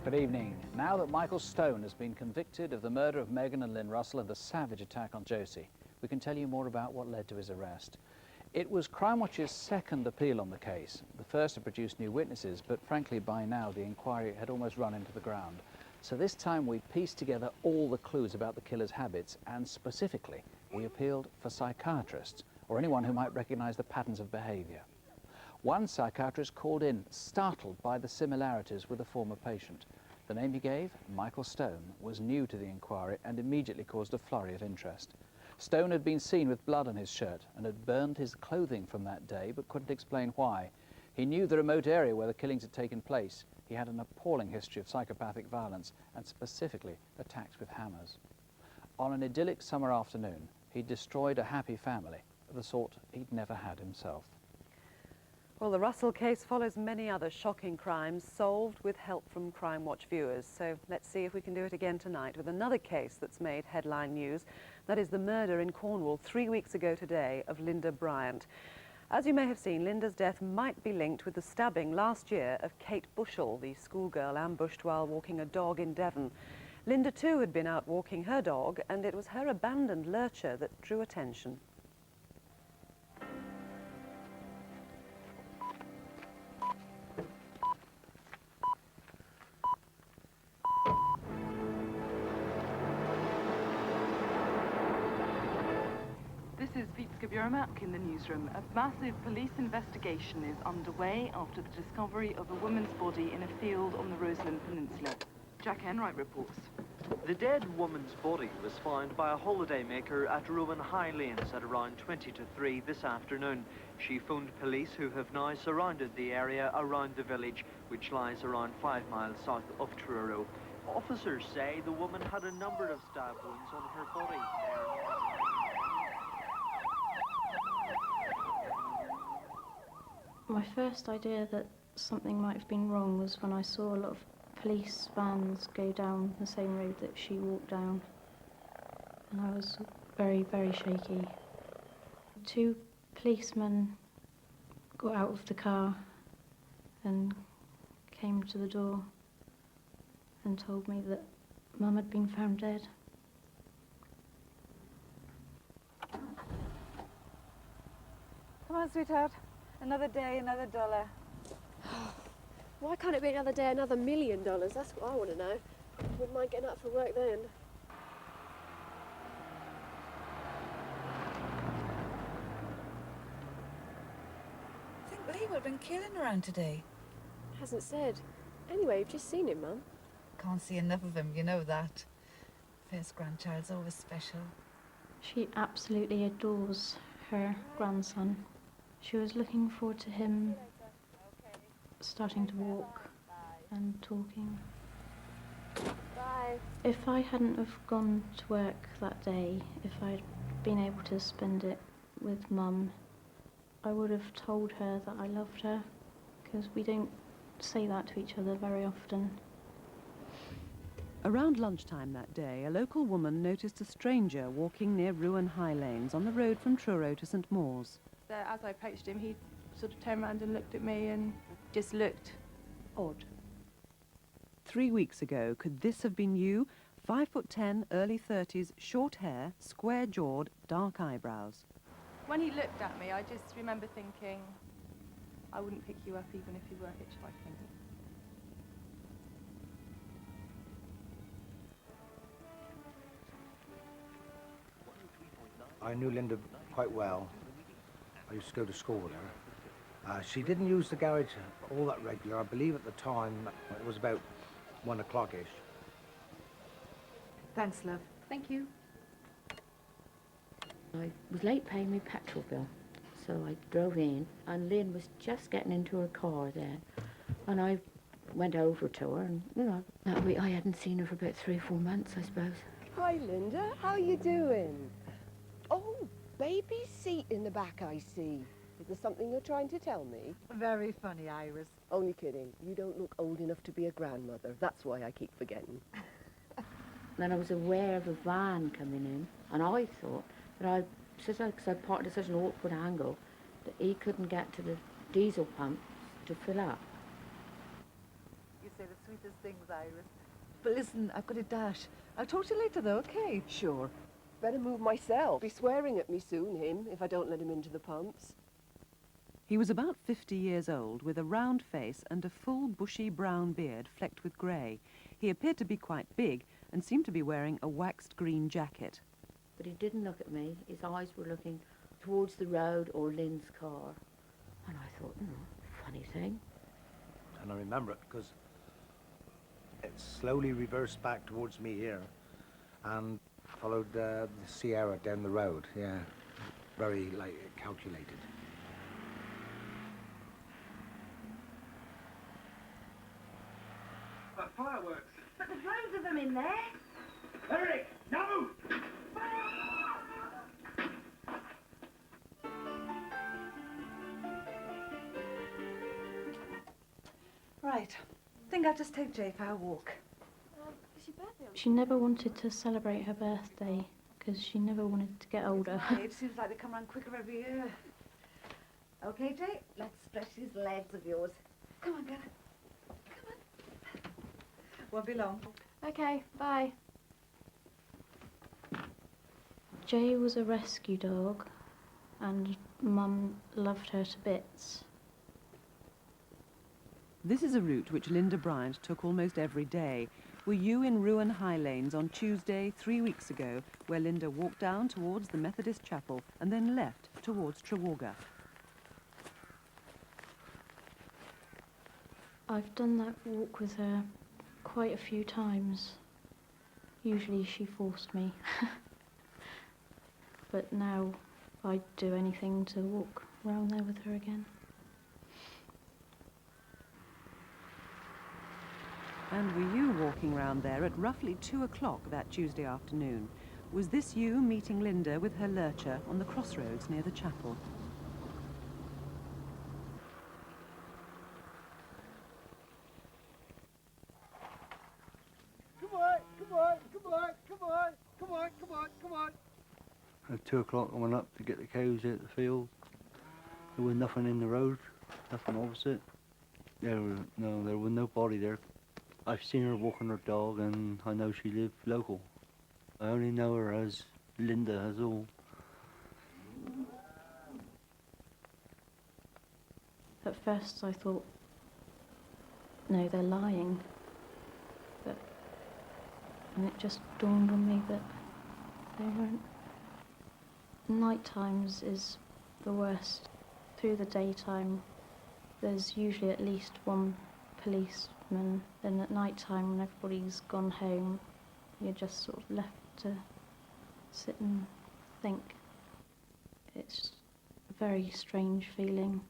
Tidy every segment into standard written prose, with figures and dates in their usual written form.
Good evening. Now that Michael Stone has been convicted of the murder of Megan and Lynn Russell and the savage attack on Josie, we can tell you more about what led to his arrest. It was Crimewatch's second appeal on the case, the first to produce new witnesses, but frankly by now the inquiry had almost run into the ground. So this time we pieced together all the clues about the killer's habits, and specifically we appealed for psychiatrists or anyone who might recognise the patterns of behaviour. One psychiatrist called in, startled by the similarities with a former patient. The name he gave, Michael Stone, was new to the inquiry and immediately caused a flurry of interest. Stone had been seen with blood on his shirt and had burned his clothing from that day, but couldn't explain why. He knew the remote area where the killings had taken place. He had an appalling history of psychopathic violence and specifically attacks with hammers. On an idyllic summer afternoon, he destroyed a happy family of the sort he'd never had himself. Well, the Russell case follows many other shocking crimes solved with help from Crimewatch viewers. So let's see if we can do it again tonight with another case that's made headline news. That is the murder in Cornwall 3 weeks ago today of Linda Bryant. As you may have seen, Linda's death might be linked with the stabbing last year of Kate Bushell, the schoolgirl ambushed while walking a dog in Devon. Linda too had been out walking her dog, and it was her abandoned lurcher that drew attention. This is Vitska Bjurmak in the newsroom. A massive police investigation is underway after the discovery of a woman's body in a field on the Roseland Peninsula. Jack Enright reports. The dead woman's body was found by a holidaymaker at Ruin High Lanes at around 20 to 3 this afternoon. She phoned police, who have now surrounded the area around the village, which lies around 5 miles south of Truro. Officers say the woman had a number of stab wounds on her body. My first idea that something might have been wrong was when I saw a lot of police vans go down the same road that she walked down. And I was very, very shaky. 2 policemen got out of the car and came to the door and told me that Mum had been found dead. Come on, sweetheart. Another day, another dollar. Why can't it be another day, another $1 million? That's what I want to know. Wouldn't mind getting up for work then. I think Lee would have been killing around today. Hasn't said. Anyway, you've just seen him, Mum. Can't see enough of him, you know that. First grandchild's always special. She absolutely adores her grandson. She was looking forward to him starting to walk and talking. Bye. If I hadn't have gone to work that day, if I'd been able to spend it with Mum, I would have told her that I loved her, because we don't say that to each other very often. Around lunchtime that day, a local woman noticed a stranger walking near Ruin High Lanes on the road from Truro to St Mawes. As I approached him, he sort of turned around and looked at me and just looked odd. 3 weeks ago, could this have been you? 5'10", early 30s, short hair, square-jawed, dark eyebrows. When he looked at me, I just remember thinking, I wouldn't pick you up even if you were hitchhiking. I knew Linda quite well. I used to go to school with her. She didn't use the garage all that regular. I believe at the time it was about 1 o'clock-ish. Thanks, love. Thank you. I was late paying my petrol bill, so I drove in, and Lynn was just getting into her car then, and I went over to her, and, you know, that week I hadn't seen her for about 3 or 4 months, I suppose. Hi, Linda. How you doing? Oh, baby seat in the back, I see. Is there something you're trying to tell me? Very funny, Iris. Only kidding. You don't look old enough to be a grandmother. That's why I keep forgetting. Then I was aware of a van coming in, and I thought that because I parked at such an awkward angle, that he couldn't get to the diesel pump to fill up. You say the sweetest things, Iris. But listen, I've got a dash. I'll talk to you later, though, okay? Sure. Better move myself. Be swearing at me soon, him, if I don't let him into the pumps. He was about 50 years old, with a round face and a full bushy brown beard flecked with grey. He appeared to be quite big and seemed to be wearing a waxed green jacket. But he didn't look at me. His eyes were looking towards the road or Lynn's car. And I thought, funny thing. And I remember it because it slowly reversed back towards me here and followed the Sierra down the road, yeah. Very, calculated. But fireworks. But there's loads of them in there. Eric, no! Right. Think I'll just take Jay for a walk. Is your birthday on? She never wanted to celebrate her birthday because she never wanted to get older. It seems like they come around quicker every year. Okay, Jay, let's stretch these legs of yours. Come on, girl. Come on. Won't be long. Okay, bye. Jay was a rescue dog and Mum loved her to bits. This is a route which Linda Bryant took almost every day. Were you in Ruan High Lanes on Tuesday 3 weeks ago, where Linda walked down towards the Methodist Chapel and then left towards Trewarga? I've done that walk with her quite a few times. Usually she forced me. But now I'd do anything to walk around there with her again. And were you walking round there at roughly 2 o'clock that Tuesday afternoon? Was this you meeting Linda with her lurcher on the crossroads near the chapel? Come on, come on, come on, come on, come on, come on, come on. At 2 o'clock I went up to get the cows out the field. There was nothing in the road, nothing opposite. There was nobody there. I've seen her walking her dog and I know she lived local. I only know her as Linda, as all. At first I thought, no, they're lying. And it just dawned on me that they weren't. Night times is the worst. Through the daytime, there's usually at least one policeman. Then at night time, when everybody's gone home, you're just sort of left to sit and think. It's a very strange feeling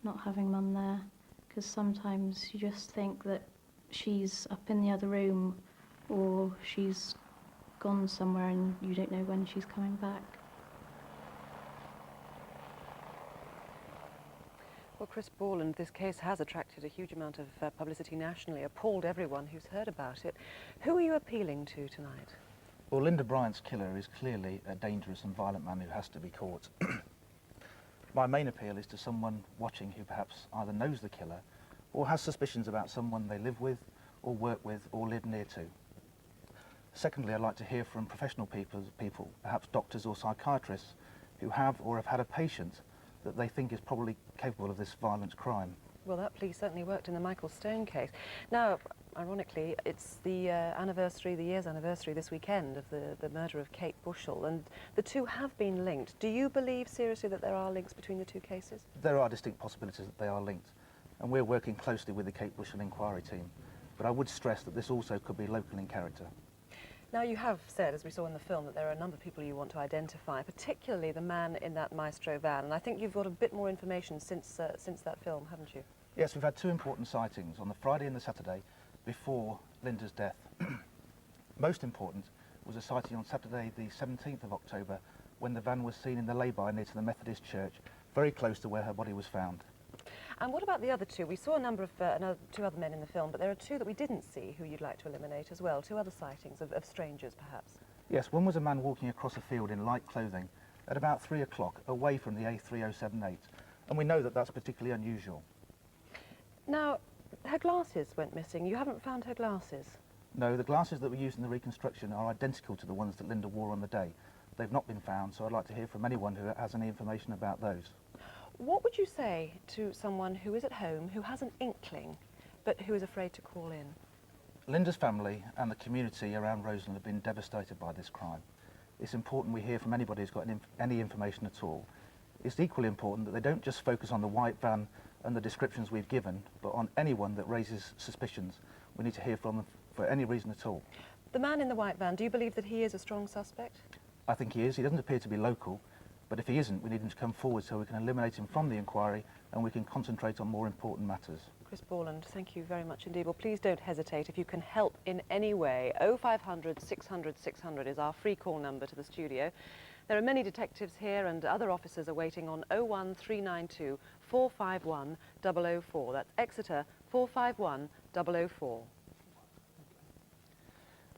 not having Mum there, because sometimes you just think that she's up in the other room or she's gone somewhere and you don't know when she's coming back. Well, Chris Borland, this case has attracted a huge amount of publicity nationally, appalled everyone who's heard about it. Who are you appealing to tonight? Well, Linda Bryant's killer is clearly a dangerous and violent man who has to be caught. My main appeal is to someone watching who perhaps either knows the killer or has suspicions about someone they live with or work with or live near to. Secondly, I'd like to hear from professional people, perhaps doctors or psychiatrists, who have or have had a patient that they think is probably capable of this violent crime. Well, that plea certainly worked in the Michael Stone case. Now, ironically, it's the year's anniversary this weekend of the murder of Kate Bushell, and the two have been linked. Do you believe seriously that there are links between the two cases? There are distinct possibilities that they are linked, and we're working closely with the Kate Bushell inquiry team. But I would stress that this also could be local in character. Now, you have said, as we saw in the film, that there are a number of people you want to identify, particularly the man in that Maestro van, and I think you've got a bit more information since that film, haven't you? Yes, we've had two important sightings on the Friday and the Saturday before Linda's death. Most important was a sighting on Saturday the 17th of October when the van was seen in the lay-by near to the Methodist Church, very close to where her body was found. And what about the other two? We saw a number of two other men in the film, but there are two that we didn't see who you'd like to eliminate as well, two other sightings of strangers, perhaps. Yes, one was a man walking across a field in light clothing at about 3 o'clock, away from the A3078, and we know that that's particularly unusual. Now, Her glasses went missing. You haven't found her glasses? No, the glasses that were used in the reconstruction are identical to the ones that Linda wore on the day. They've not been found, so I'd like to hear from anyone who has any information about those. What would you say to someone who is at home, who has an inkling, but who is afraid to call in? Linda's family and the community around Roseland have been devastated by this crime. It's important we hear from anybody who's got any information at all. It's equally important that they don't just focus on the white van and the descriptions we've given, but on anyone that raises suspicions. We need to hear from them for any reason at all. The man in the white van, do you believe that he is a strong suspect? I think he is. He doesn't appear to be local, but if he isn't, we need him to come forward so we can eliminate him from the inquiry and we can concentrate on more important matters. Chris Borland, thank you very much indeed. Well, please don't hesitate if you can help in any way. 0500 600 600 is our free call number to the studio. There are many detectives here and other officers are waiting on 01392 451 004. That's Exeter 451 004.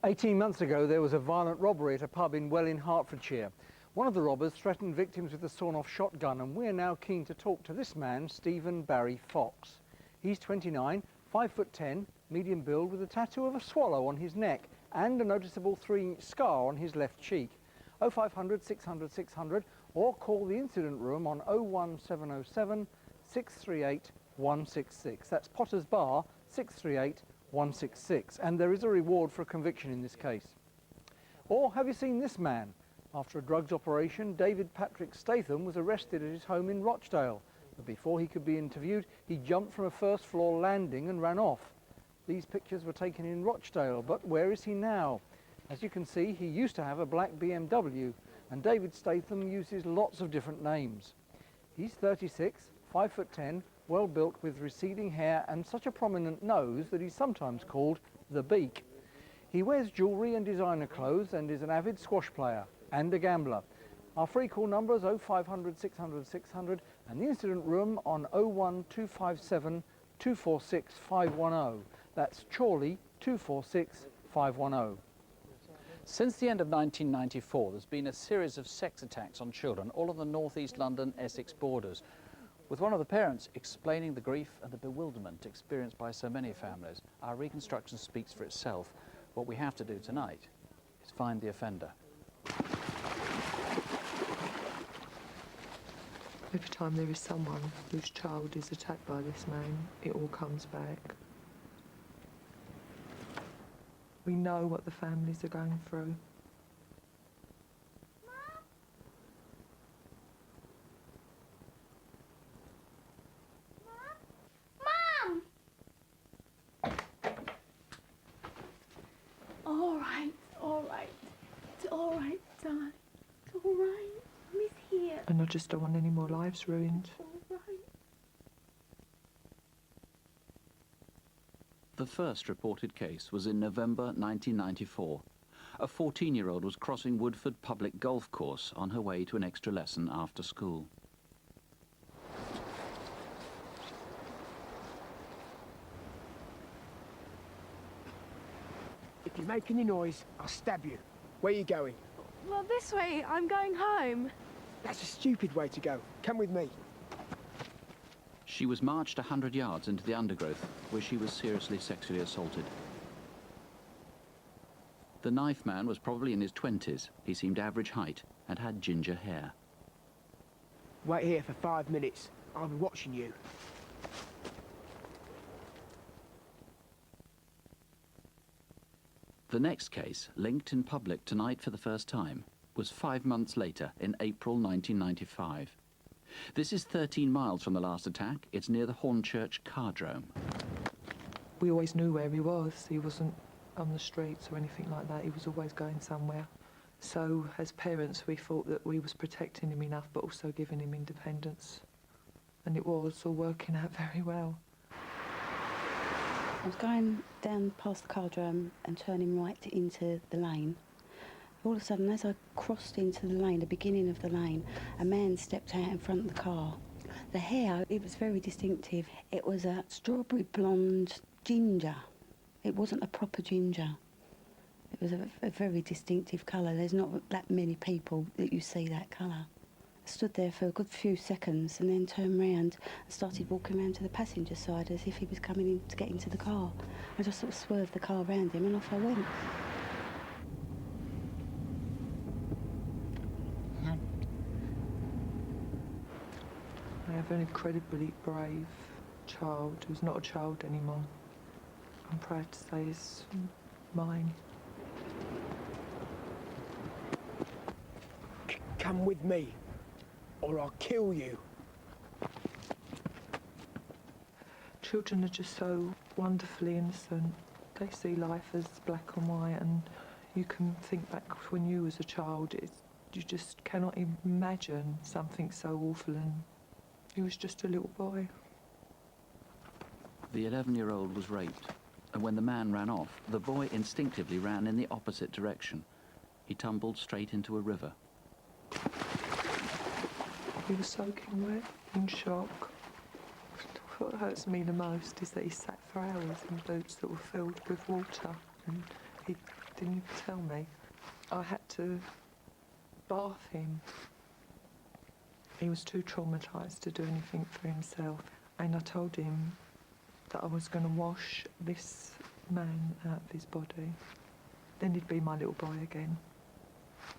18 months ago, there was a violent robbery at a pub in Welwyn, Hertfordshire. One of the robbers threatened victims with a sawn-off shotgun, and we're now keen to talk to this man, Stephen Barry Fox. He's 29, 5'10", medium build, with a tattoo of a swallow on his neck and a noticeable 3-inch scar on his left cheek. 0500 600 600 or call the incident room on 01707 638 166. That's Potter's Bar 638 166, and there is a reward for a conviction in this case. Or have you seen this man? After a drugs operation, David Patrick Statham was arrested at his home in Rochdale. But before he could be interviewed, he jumped from a first-floor landing and ran off. These pictures were taken in Rochdale, but where is he now? As you can see, he used to have a black BMW, and David Statham uses lots of different names. He's 36, 5'10", well-built with receding hair and such a prominent nose that he's sometimes called the Beak. He wears jewellery and designer clothes and is an avid squash player and a gambler. Our free call number is 0500 600 600 and the incident room on 01257 246 510. That's Chorley 246 510. Since the end of 1994, there's been a series of sex attacks on children all on the northeast London Essex borders, with one of the parents explaining the grief and the bewilderment experienced by so many families. Our reconstruction speaks for itself. What we have to do tonight is find the offender. Every time there is someone whose child is attacked by this man, it all comes back. We know what the families are going through. Mum! All right. It's all right, darling. It's all right. Miss here. And I just don't want any more lives ruined. All right. The first reported case was in November 1994. A 14-year-old was crossing Woodford Public Golf Course on her way to an extra lesson after school. If you make any noise, I'll stab you. Where are you going? Well, this way. I'm going home. That's a stupid way to go. Come with me. She was marched 100 yards into the undergrowth, where she was seriously sexually assaulted. The knife man was probably in his 20s. He seemed average height and had ginger hair. Wait here for 5 minutes. I'll be watching you. The next case, linked in public tonight for the first time, was 5 months later, in April 1995. This is 13 miles from the last attack. It's near the Hornchurch Cardrome. We always knew where he was. He wasn't on the streets or anything like that. He was always going somewhere. So as parents, we thought that we was protecting him enough, but also giving him independence. And it was all working out very well. I was going down past the Cardrome and turning right into the lane. All of a sudden, as I crossed into the lane, the beginning of the lane, a man stepped out in front of the car. The hair, it was very distinctive. It was a strawberry blonde ginger. It wasn't a proper ginger. It was a very distinctive colour. There's not that many people that you see that colour. stood there for a good few seconds and then turned round and started walking around to the passenger side as if he was coming in to get into the car. I just sort of swerved the car around him and off I went. I have an incredibly brave child who's not a child anymore. I'm proud to say it's mine. Come with me, or I'll kill you. Children are just so wonderfully innocent. They see life as black and white, and you can think back when you was a child. You just cannot imagine something so awful, and he was just a little boy. The 11-year-old was raped, and when the man ran off, the boy instinctively ran in the opposite direction. He tumbled straight into a river. He was soaking wet, in shock. What hurts me the most is that he sat for hours in boots that were filled with water, and he didn't tell me. I had to bath him. He was too traumatised to do anything for himself, and I told him that I was going to wash this man out of his body. Then he'd be my little boy again.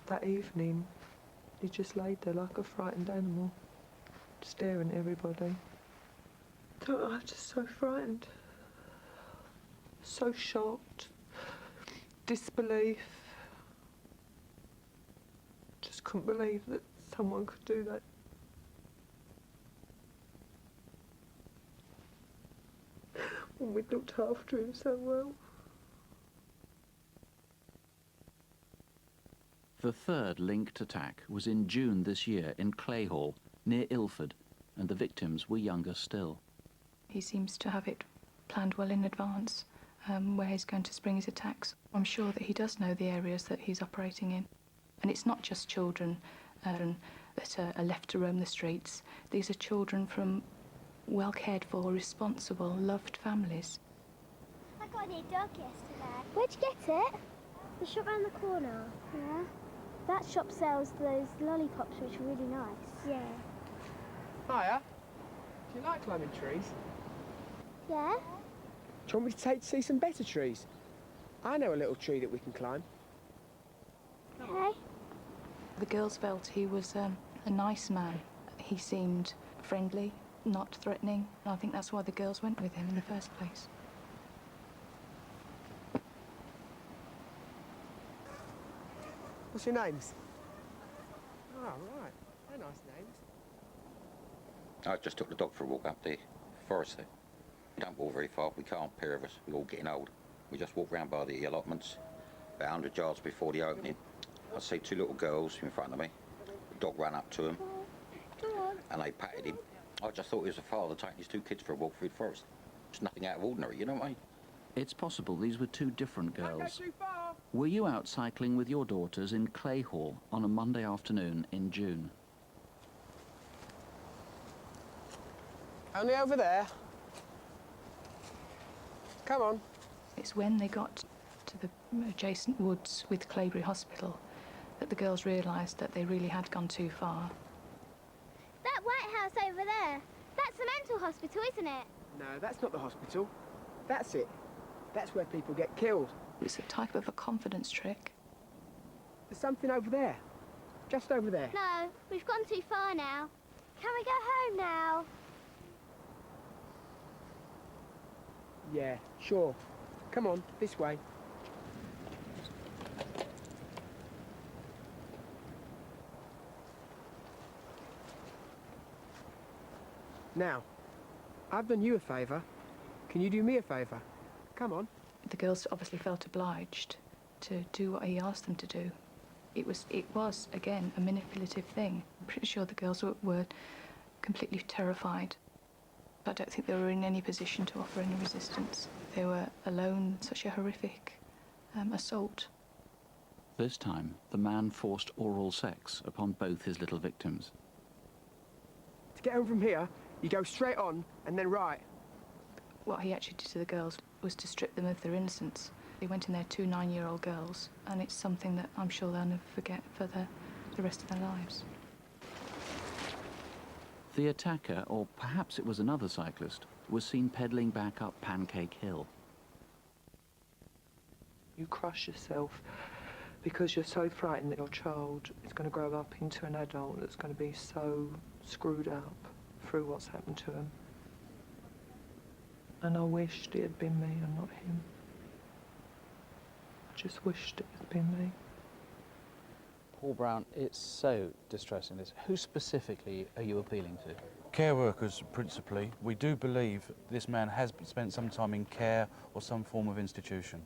That evening, he just laid there like a frightened animal, staring at everybody. I was just so frightened, so shocked, disbelief. Just couldn't believe that someone could do that. When we'd looked after him so well. The third linked attack was in June this year in Clayhall, near Ilford, and the victims were younger still. He seems to have it planned well in advance, where he's going to spring his attacks. I'm sure that he does know the areas that he's operating in. And it's not just children that are left to roam the streets. These are children from well cared for, responsible, loved families. I got a new dog yesterday. Where'd you get it? The shop round the corner. Yeah. That shop sells those lollipops which are really nice. Yeah. Hiya. Do you like climbing trees? Yeah? Do you want me to take to see some better trees? I know a little tree that we can climb. Okay. The girls felt he was a nice man. He seemed friendly, not threatening, and I think that's why the girls went with him in the first place. What's your names? Oh, right. They're nice names. I just took the dog for a walk up the forest there. We don't walk very far, we can't, pair of us, we're all getting old. We just walk round by the allotments, about 100 yards before the opening. I see two little girls in front of me. The dog ran up to them, and they patted him. I just thought he was a father taking his two kids for a walk through the forest. It's nothing out of ordinary, you know what I mean? It's possible these were two different girls. Were you out cycling with your daughters in Clayhall on a Monday afternoon in June? Only over there. Come on. It's when they got to the adjacent woods with Claybury Hospital that the girls realised that they really had gone too far. That White House over there, that's the mental hospital, isn't it? No, that's not the hospital. That's it. That's where people get killed. It's a type of a confidence trick. There's something over there. Just over there. No, we've gone too far now. Can we go home now? Yeah, sure. Come on, this way. Now, I've done you a favour. Can you do me a favour? Come on. The girls obviously felt obliged to do what he asked them to do. It was again, a manipulative thing. I'm pretty sure the girls were completely terrified. I don't think they were in any position to offer any resistance. They were alone in such a horrific assault. This time, the man forced oral sex upon both his little victims. To get home from here, you go straight on and then right. What he actually did to the girls was to strip them of their innocence. They went in there, 2 9-year-old girls, and it's something that I'm sure they'll never forget for the rest of their lives. The attacker, or perhaps it was another cyclist, was seen pedalling back up Pancake Hill. You crush yourself because you're so frightened that your child is going to grow up into an adult that's going to be so screwed up through what's happened to him. And I wished it had been me and not him. I just wished it had been me. Paul Brown, it's so distressing this. Who specifically are you appealing to? Care workers, principally. We do believe this man has spent some time in care or some form of institution.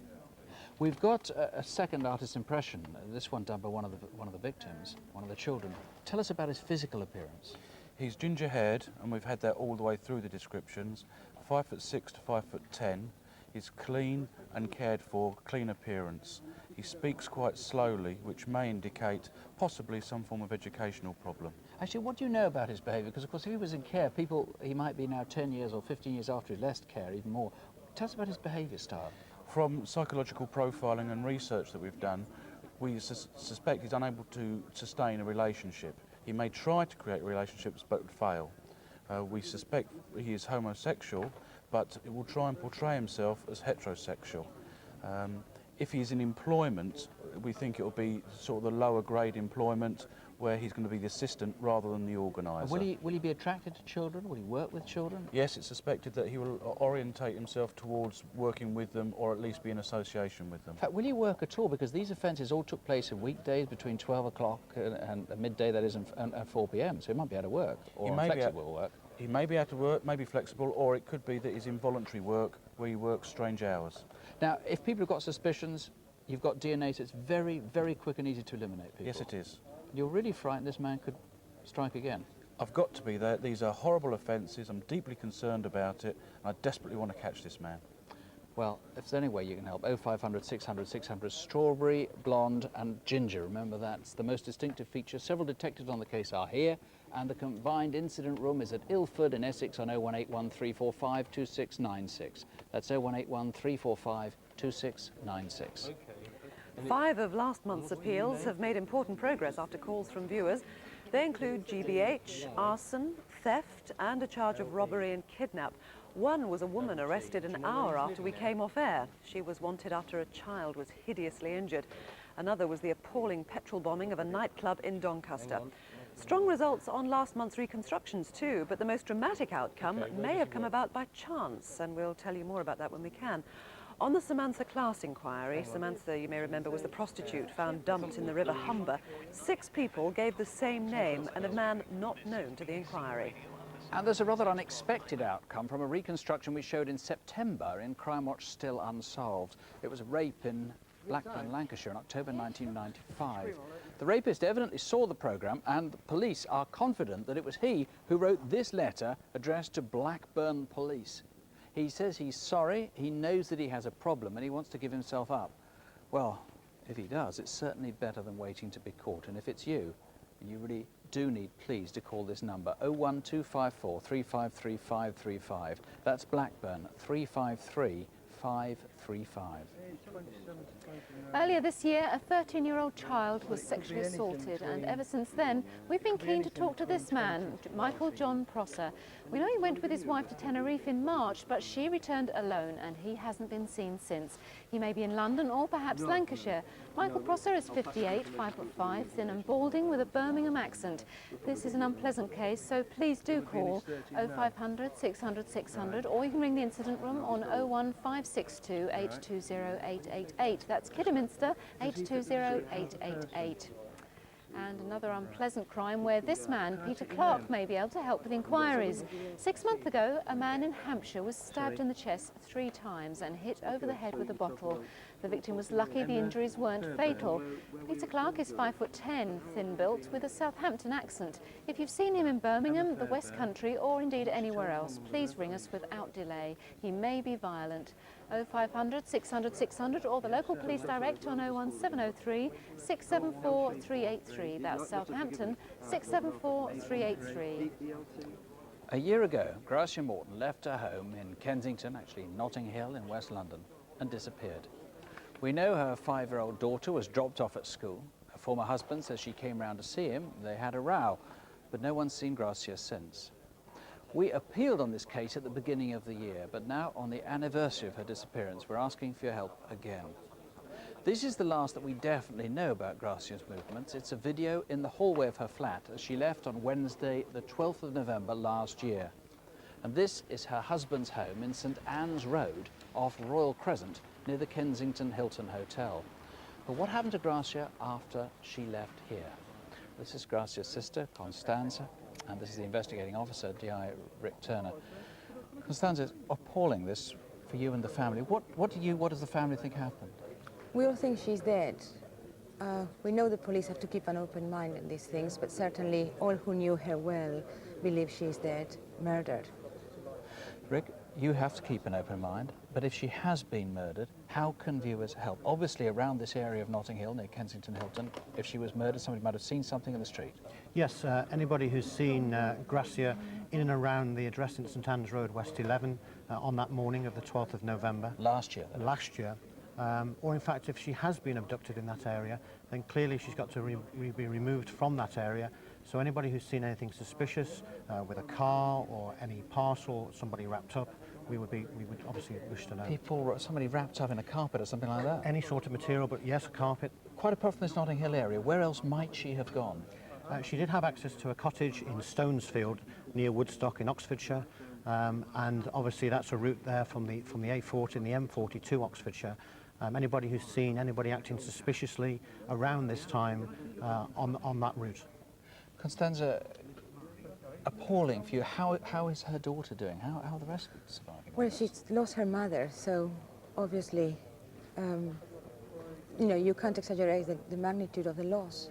We've got a second artist impression, this one done by one of the victims, one of the children. Tell us about his physical appearance. He's ginger-haired, and we've had that all the way through the descriptions. 5'6" to 5'10". He's clean and cared for, clean appearance. He speaks quite slowly, which may indicate possibly some form of educational problem. Actually, what do you know about his behaviour? Because, of course, if he was in care, he might be now 10 years or 15 years after he left care, even more. Tell us about his behaviour style. From psychological profiling and research that we've done, we suspect he's unable to sustain a relationship. He may try to create relationships but fail. We suspect he is homosexual, but he will try and portray himself as heterosexual. If he's in employment, we think it will be sort of the lower grade employment where he's going to be the assistant rather than the organiser. Will he be attracted to children? Will he work with children? Yes, it's suspected that he will orientate himself towards working with them or at least be in association with them. In fact, will he work at all? Because these offences all took place in weekdays between 12 o'clock and midday, that is, and 4 p.m, so he might be able to work, or flexible work. He may be able to work, may be flexible, or it could be that he's involuntary work where he works strange hours. Now, if people have got suspicions, you've got DNA, so it's very, very quick and easy to eliminate people. Yes, it is. You're really frightened this man could strike again? I've got to be there. These are horrible offences. I'm deeply concerned about it, and I desperately want to catch this man. Well, if there's any way you can help, 0500 600 600, strawberry, blonde and ginger. Remember, that's the most distinctive feature. Several detectives on the case are here, and the combined incident room is at Ilford in Essex on 0181 345 2696. That's 0181 345 2696. Okay. 5 of last month's appeals have made important progress after calls from viewers. They include GBH, arson, theft and a charge of robbery and kidnap. One was a woman arrested an hour after we came off air. She was wanted after a child was hideously injured. Another was the appalling petrol bombing of a nightclub in Doncaster. Strong results on last month's reconstructions too, but the most dramatic outcome may have come about by chance, and we'll tell you more about that when we can. On the Samantha Class inquiry, Samantha, you may remember, was the prostitute found dumped in the River Humber. 6 people gave the same name and a man not known to the inquiry. And there's a rather unexpected outcome from a reconstruction we showed in September in Crimewatch Still Unsolved. It was a rape in Blackburn, Lancashire in October 1995. The rapist evidently saw the programme, and the police are confident that it was he who wrote this letter addressed to Blackburn Police. He says he's sorry, he knows that he has a problem and he wants to give himself up. Well, if he does, it's certainly better than waiting to be caught. And if it's you, you really do need, please, to call this number, 01254 353 535. That's Blackburn, 353 535. Earlier this year, a 13-year-old child was sexually assaulted, and ever since then, we've been keen to talk to this man, Michael John Prosser. We know he went with his wife to Tenerife in March, but she returned alone, and he hasn't been seen since. He may be in London or perhaps Lancashire. Michael Prosser is 58, 5'5", thin and balding, with a Birmingham accent. This is an unpleasant case, so please do call 0500 600 600, or you can ring the incident room on 01562 820 888. That's Kidderminster, 820 888. And another unpleasant crime where this man, Peter Clark, may be able to help with inquiries. 6 months ago, a man in Hampshire was stabbed in the chest 3 times and hit over the head with a bottle. The victim was lucky the injuries weren't fatal. Peter Clark is 5'10", thin-built, with a Southampton accent. If you've seen him in Birmingham, the West Country, or indeed anywhere else, please ring us without delay. He may be violent. 0500 600 600, or the local police direct on 01703 674 383. That's Southampton, 674 383. A year ago, Gracia Morton left her home in Kensington, actually Notting Hill in West London, and disappeared. We know her 5-year-old daughter was dropped off at school. Her former husband says she came round to see him. They had a row, but no one's seen Gracia since. We appealed on this case at the beginning of the year, but now on the anniversary of her disappearance, we're asking for your help again. This is the last that we definitely know about Gracia's movements. It's a video in the hallway of her flat as she left on Wednesday, the 12th of November last year. And this is her husband's home in St Anne's Road off Royal Crescent near the Kensington Hilton Hotel. But what happened to Gracia after she left here? This is Gracia's sister, Constanza, and this is the investigating officer, DI Rick Turner. Constanza, it's appalling this for you and the family. What does the family think happened? We all think she's dead. We know the police have to keep an open mind on these things, but certainly all who knew her well believe she's dead, murdered. Rick, you have to keep an open mind, but if she has been murdered, how can viewers help? Obviously, around this area of Notting Hill, near Kensington Hilton, if she was murdered, somebody might have seen something in the street. Yes, anybody who's seen Gracia in and around the address in St Anne's Road, West 11, on that morning of the 12th of November. Last year? Last year. Or in fact, if she has been abducted in that area, then clearly she's got to be removed from that area. So anybody who's seen anything suspicious with a car or any parcel, somebody wrapped up, we would obviously wish to know. Somebody wrapped up in a carpet or something like that? Any sort of material, but yes, a carpet. Quite apart from this Notting Hill area, where else might she have gone? She did have access to a cottage in Stonesfield near Woodstock in Oxfordshire, and obviously that's a route there from the A40 and the M40 to Oxfordshire. Anybody who's seen anybody acting suspiciously around this time on that route. Constanza, appalling for you. How is her daughter doing? How are the rest of them surviving? Well, she's lost her mother, so obviously, you know, you can't exaggerate the magnitude of the loss.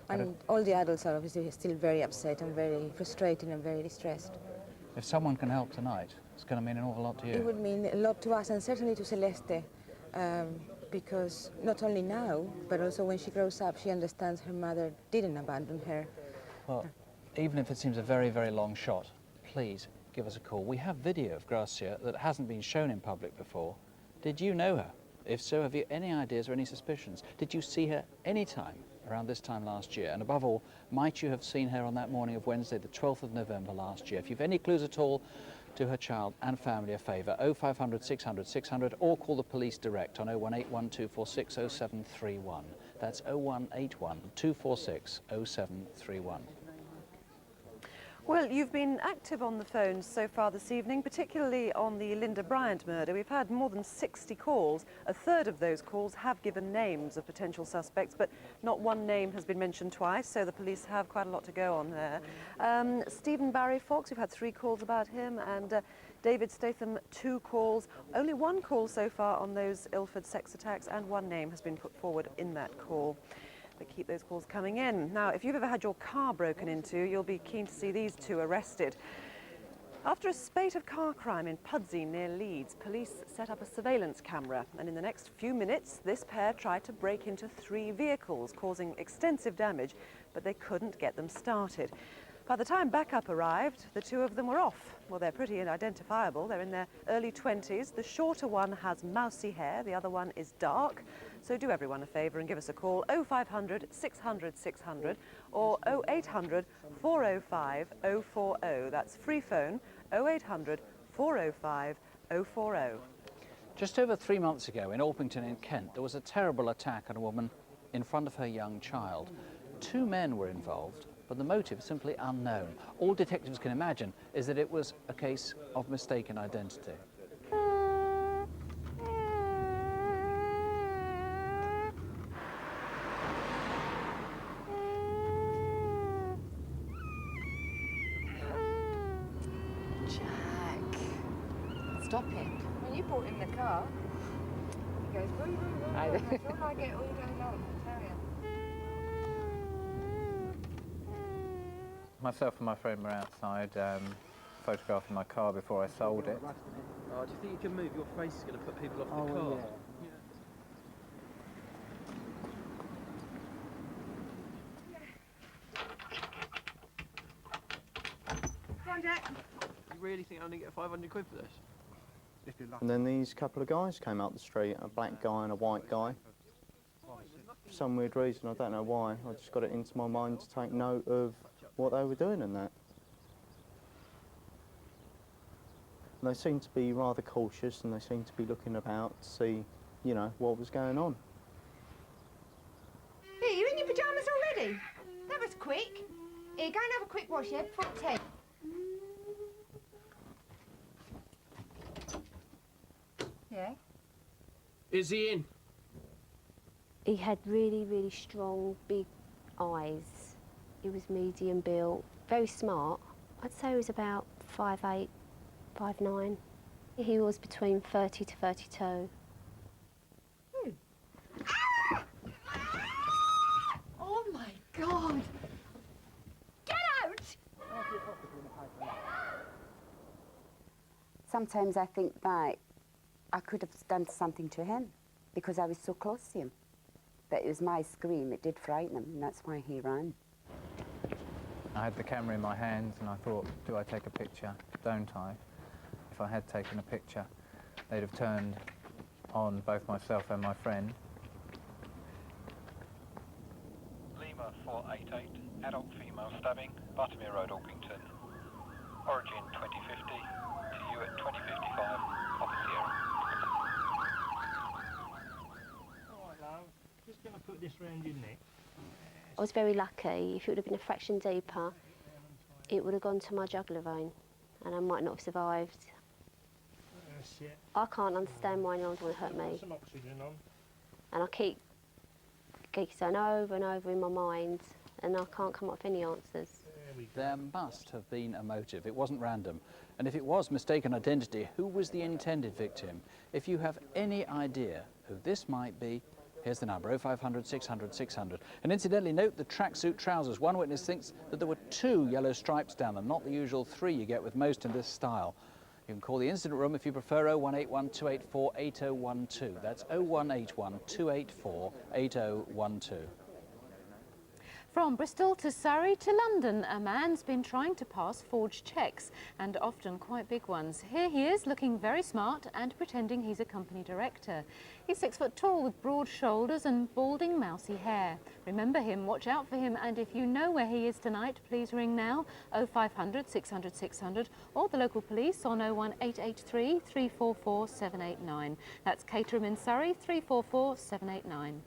And all the adults are obviously still very upset and very frustrated and very distressed. If someone can help tonight, it's going to mean an awful lot to you. It would mean a lot to us and certainly to Celeste, because not only now, but also when she grows up, she understands her mother didn't abandon her. Well, even if it seems a very, very long shot, please give us a call. We have video of Gracia that hasn't been shown in public before. Did you know her? If so, have you any ideas or any suspicions? Did you see her any time around this time last year? And above all, might you have seen her on that morning of Wednesday, the 12th of November last year? If you've any clues at all, do her child and family a favour, 0500 600 600, or call the police direct on 0181 246 0731. That's 0181 246 0731. Well, you've been active on the phones so far this evening, particularly on the Linda Bryant murder. We've had more than 60 calls. A third of those calls have given names of potential suspects, but not one name has been mentioned twice, so the police have quite a lot to go on there. Stephen Barry Fox, we've had 3 calls about him, and David Statham, 2 calls. Only 1 call so far on those Ilford sex attacks, and 1 name has been put forward in that call. But keep those calls coming in. Now, if you've ever had your car broken into, you'll be keen to see these 2 arrested. After a spate of car crime in Pudsey near Leeds, police set up a surveillance camera, and in the next few minutes, this pair tried to break into 3 vehicles, causing extensive damage, but they couldn't get them started. By the time backup arrived, the 2 of them were off. Well, they're pretty identifiable. They're in their early 20s. The shorter one has mousy hair, the other one is dark. So do everyone a favour and give us a call, 0500 600 600 or 0800 405 040. That's free phone, 0800 405 040. Just over 3 months ago in Orpington in Kent, there was a terrible attack on a woman in front of her young child. 2 men were involved, but the motive is simply unknown. All detectives can imagine is that it was a case of mistaken identity. Stop it. When you brought him the car, he goes, woo, woo, woo. That's all I get all day long, I tell you. Myself and my friend were outside photographing my car before I sold it. Oh, do you think you can move? Your face is going to put people off the car. Come on, Jack. You really think I'm going to get 500 quid for this? And then these couple of guys came out the street, a black guy and a white guy. For some weird reason, I don't know why, I just got it into my mind to take note of what they were doing and that. They seemed to be rather cautious and they seemed to be looking about to see, you know, what was going on. Hey, you in your pyjamas already? That was quick. Here, go and have a quick wash, yeah, before 10. Yeah? Is he in? He had really, really strong, big eyes. He was medium built, very smart. I'd say he was about 5'8", 5'9". He was between 30 to 32. Oh my God! Get out! Sometimes I think that I could have done something to him because I was so close to him. But it was my scream, it did frighten him, and that's why he ran. I had the camera in my hands and I thought, do I take a picture? Don't I? If I had taken a picture, they'd have turned on both myself and my friend. Lima 488, adult female stabbing, Buttermere Road, Orpington. Origin 2050, to you at 2055, Papa Sierra. Alright, love, just going to put this round your neck. I was very lucky. If it would have been a fraction deeper, it would have gone to my jugular vein and I might not have survived. That's it. I can't understand why no one want to hurt me. Some oxygen on. And I keep going over and over in my mind and I can't come up with any answers. There must have been a motive. It wasn't random. And if it was mistaken identity, who was the intended victim? If you have any idea who this might be, here's the number, 0500 600 600. And incidentally, note the tracksuit trousers. One witness thinks that there were 2 yellow stripes down them, not the usual 3 you get with most in this style. You can call the incident room if you prefer 0181 284 8012. That's 0181 284 8012. From Bristol to Surrey to London, a man's been trying to pass forged cheques, and often quite big ones. Here he is, looking very smart and pretending he's a company director. He's 6 foot tall with broad shoulders and balding mousy hair. Remember him, watch out for him, and if you know where he is tonight, please ring now 0500 600 600 or the local police on 01883 344 789. That's Caterham in Surrey, 344 789.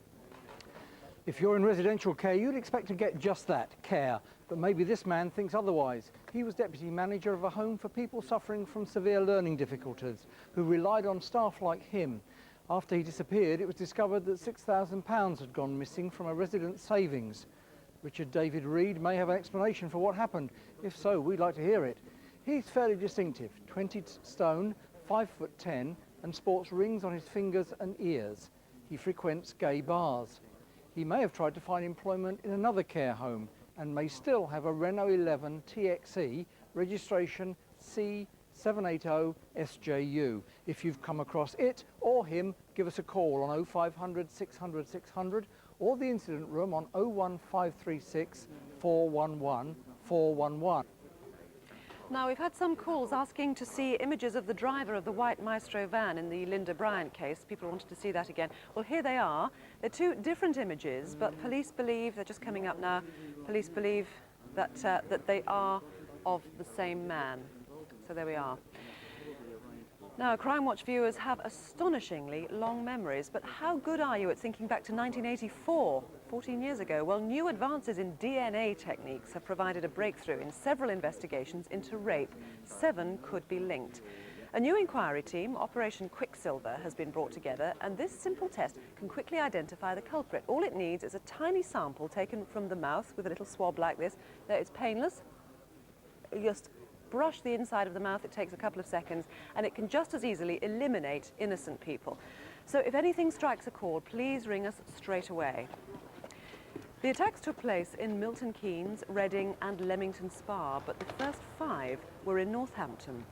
If you're in residential care, you'd expect to get just that, care. But maybe this man thinks otherwise. He was deputy manager of a home for people suffering from severe learning difficulties, who relied on staff like him. After he disappeared, it was discovered that £6,000 had gone missing from a resident's savings. Richard David Reed may have an explanation for what happened. If so, we'd like to hear it. He's fairly distinctive, 20 stone, 5'10", and sports rings on his fingers and ears. He frequents gay bars. He may have tried to find employment in another care home and may still have a Renault 11 TXE registration C780SJU. If you've come across it or him, give us a call on 0500 600 600 or the incident room on 01536 411 411. Now, we've had some calls asking to see images of the driver of the white Maestro van in the Linda Bryant case. People wanted to see that again. Well, here they are. They're 2 different images, but police believe, they're just coming up now, police believe that, that they are of the same man. So there we are. Now, Crimewatch viewers have astonishingly long memories, but how good are you at thinking back to 1984, 14 years ago? Well, new advances in DNA techniques have provided a breakthrough in several investigations into rape. 7 could be linked. A new inquiry team, Operation Quicksilver, has been brought together, and this simple test can quickly identify the culprit. All it needs is a tiny sample taken from the mouth with a little swab like this. It's painless. You just brush the inside of the mouth. It takes a couple of seconds, and it can just as easily eliminate innocent people. So if anything strikes a chord, please ring us straight away. The attacks took place in Milton Keynes, Reading and Leamington Spa, but the first 5 were in Northampton.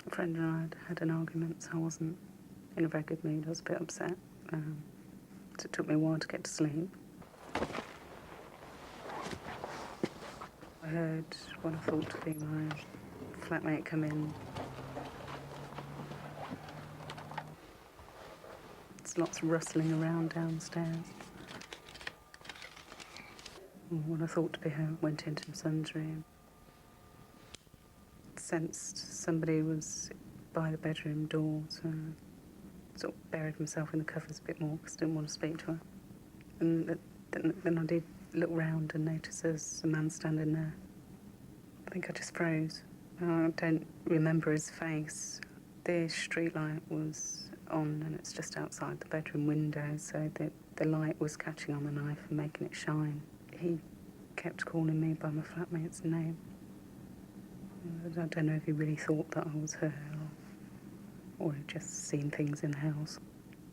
A friend and I had an argument, so I wasn't in a very good mood. I was a bit upset. So it took me a while to get to sleep. I heard what I thought to be my flatmate come in. There's lots of rustling around downstairs. And what I thought to be her went into my son's room. sensed somebody was by the bedroom door, so I sort of buried myself in the covers a bit more because I didn't want to speak to her. And then I did look round and notice there's a man standing there. I think I just froze. I don't remember his face. The street light was on and it's just outside the bedroom window, so the light was catching on the knife and making it shine. He kept calling me by my flatmate's name. I don't know if he really thought that I was her or he'd just seen things in the house.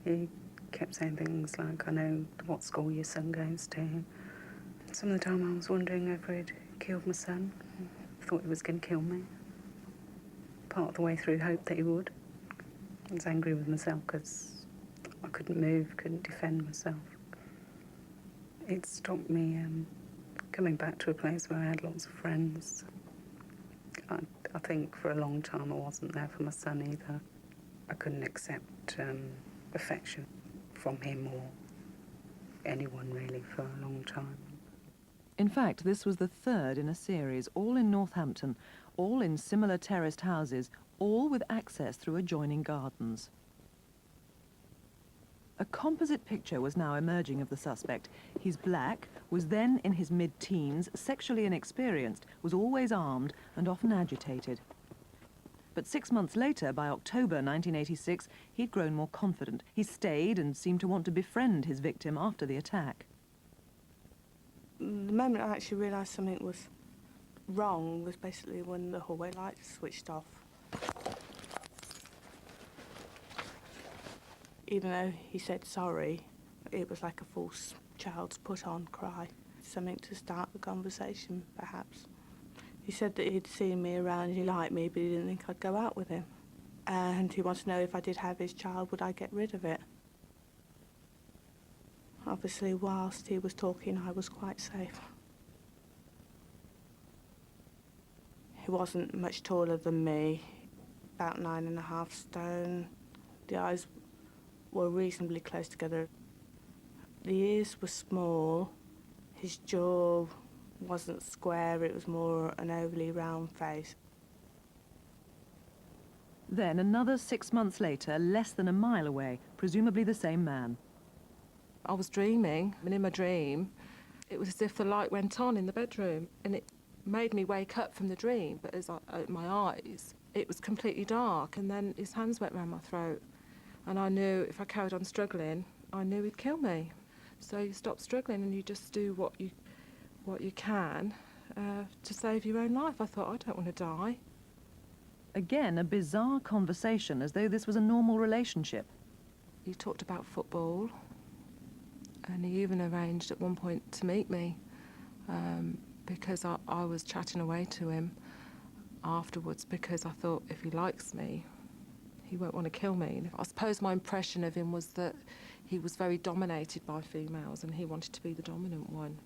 He kept saying things like, I know what school your son goes to. Some of the time I was wondering if he'd killed my son. I thought he was going to kill me. Part of the way through, hoped that he would. I was angry with myself because I couldn't move, couldn't defend myself. It stopped me coming back to a place where I had lots of friends. I think for a long time I wasn't there for my son either. I couldn't accept affection from him or anyone really for a long time. In fact, this was the third in a series, all in Northampton, all in similar terraced houses, all with access through adjoining gardens. A composite picture was now emerging of the suspect. He's black, was then in his mid-teens, sexually inexperienced, was always armed and often agitated. But 6 months later, by October 1986, he'd grown more confident. He stayed and seemed to want to befriend his victim after the attack. The moment I actually realised something was wrong was basically when the hallway lights switched off. Even though he said sorry, it was like a false child's put-on cry. Something to start the conversation, perhaps. He said that he'd seen me around, he liked me, but he didn't think I'd go out with him. And he wanted to know if I did have his child, would I get rid of it? Obviously, whilst he was talking, I was quite safe. He wasn't much taller than me, about 9.5 stone. The eyes were reasonably close together. The ears were small. His jaw wasn't square, it was more an overly round face. Then, another 6 months later, less than a mile away, presumably the same man. I was dreaming, and in my dream, it was as if the light went on in the bedroom, and it made me wake up from the dream, but as I opened my eyes, it was completely dark, and then his hands went round my throat, and I knew if I carried on struggling, I knew he'd kill me. So you stop struggling and you just do what you can to save your own life. I thought, I don't want to die. Again, a bizarre conversation, as though this was a normal relationship. He talked about football, and he even arranged at one point to meet me because I was chatting away to him afterwards because I thought if he likes me, he won't want to kill me. I suppose my impression of him was that he was very dominated by females and he wanted to be the dominant one.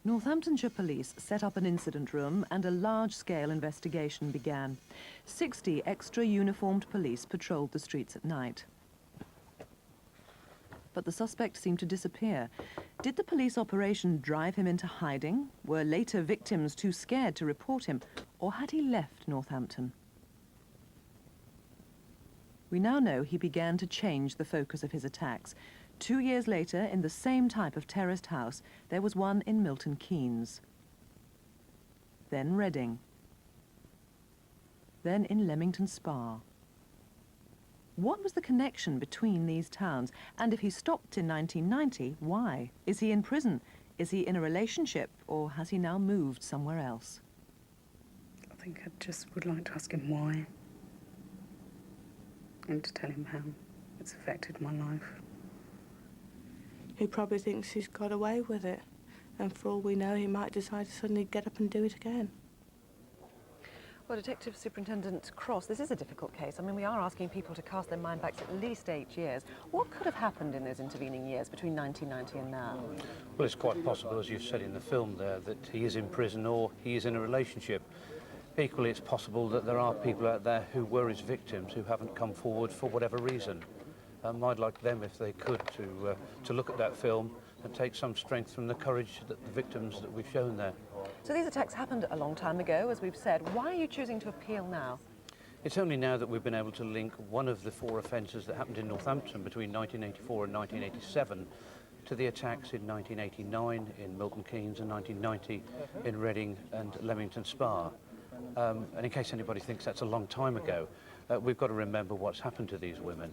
Northamptonshire police set up an incident room and a large-scale investigation began. 60 extra uniformed police patrolled the streets at night. But the suspect seemed to disappear. Did the police operation drive him into hiding? Were later victims too scared to report him? Or had he left Northampton? We now know he began to change the focus of his attacks. 2 years later, in the same type of terraced house, there was one in Milton Keynes. Then Reading. Then in Leamington Spa. What was the connection between these towns? And if he stopped in 1990, why? Is he in prison? Is he in a relationship? Or has he now moved somewhere else? I think I just would like to ask him why. And to tell him how it's affected my life. He probably thinks he's got away with it. And for all we know, he might decide to suddenly get up and do it again. Well, Detective Superintendent Cross, this is a difficult case. I mean, we are asking people to cast their mind back at least 8 years. What could have happened in those intervening years between 1990 and now? Well, it's quite possible, as you've said in the film there, that he is in prison or he is in a relationship. Equally, it's possible that there are people out there who were his victims who haven't come forward for whatever reason. I'd like them, if they could, to look at that film and take some strength from the courage that the victims that we've shown there. So these attacks happened a long time ago, as we've said. Why are you choosing to appeal now? It's only now that we've been able to link one of the 4 offences that happened in Northampton between 1984 and 1987 to the attacks in 1989 in Milton Keynes and 1990 in Reading and Leamington Spa. And in case anybody thinks that's a long time ago, we've got to remember what's happened to these women.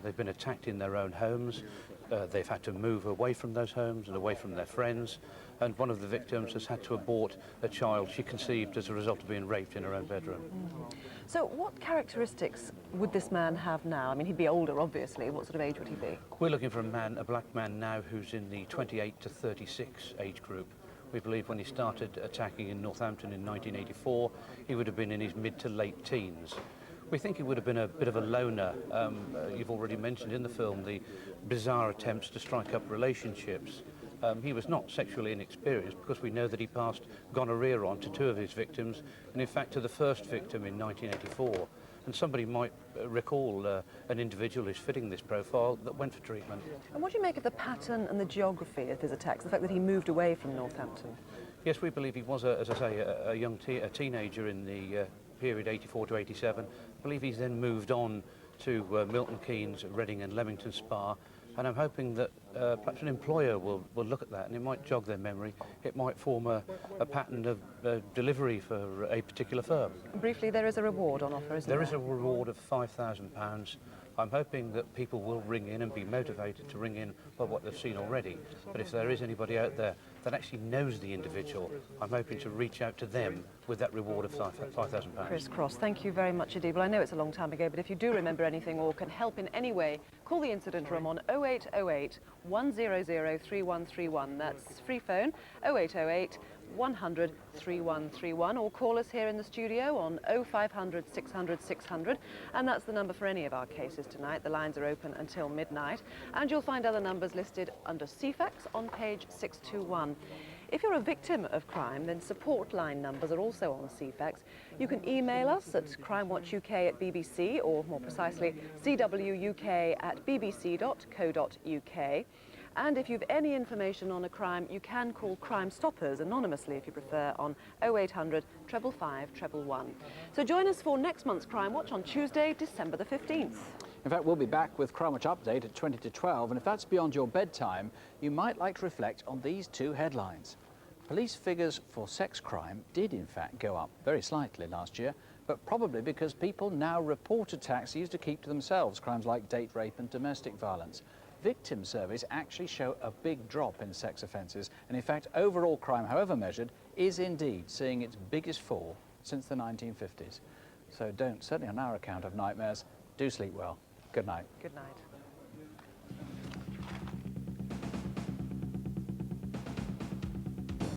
They've been attacked in their own homes. They've had to move away from those homes and away from their friends. And one of the victims has had to abort a child she conceived as a result of being raped in her own bedroom. So what characteristics would this man have now? I mean, he'd be older, obviously. What sort of age would he be? We're looking for a black man now who's in the 28 to 36 age group. We believe when he started attacking in Northampton in 1984, he would have been in his mid to late teens. We think he would have been a bit of a loner. You've already mentioned in the film the bizarre attempts to strike up relationships. He was not sexually inexperienced because we know that he passed gonorrhea on to 2 of his victims, and in fact to the first victim in 1984. And somebody might recall an individual who's fitting this profile that went for treatment. And what do you make of the pattern and the geography of his attacks, the fact that he moved away from Northampton? Yes, we believe he was, as I say, a teenager in the period 84 to 87. I believe he's then moved on to Milton Keynes, Reading and Leamington Spa, and I'm hoping that perhaps an employer will look at that and it might jog their memory. It might form a pattern of delivery for a particular firm. Briefly, there is a reward on offer, isn't there? There is a reward of £5,000. I'm hoping that people will ring in and be motivated to ring in by what they've seen already. But if there is anybody out there that actually knows the individual, I'm hoping to reach out to them with that reward of £5,000. Chris Cross, thank you very much indeed. Well, I know it's a long time ago, but if you do remember anything or can help in any way, call the incident room on 0808 100 3131. That's free phone, 0808 100 3131, or call us here in the studio on 0500 600 600, and that's the number for any of our cases tonight. The lines are open until midnight, and you'll find other numbers listed under CFAX on page 621. If you're a victim of crime, then support line numbers are also on CFAX. You can email us at crimewatchuk@bbc, or more precisely, cwuk@bbc.co.uk. And if you've any information on a crime, you can call Crime Stoppers anonymously if you prefer on 0800 555 111. So join us for next month's Crime Watch on Tuesday, December the 15th. In fact, we'll be back with Crimewatch Update at 20 to 12, and if that's beyond your bedtime, you might like to reflect on these 2 headlines. Police figures for sex crime did in fact go up very slightly last year, but probably because people now report attacks they used to keep to themselves, crimes like date rape and domestic violence. Victim surveys actually show a big drop in sex offences, and in fact overall crime, however measured, is indeed seeing its biggest fall since the 1950s. So don't, certainly on our account of nightmares, do sleep well. Good night. Good night.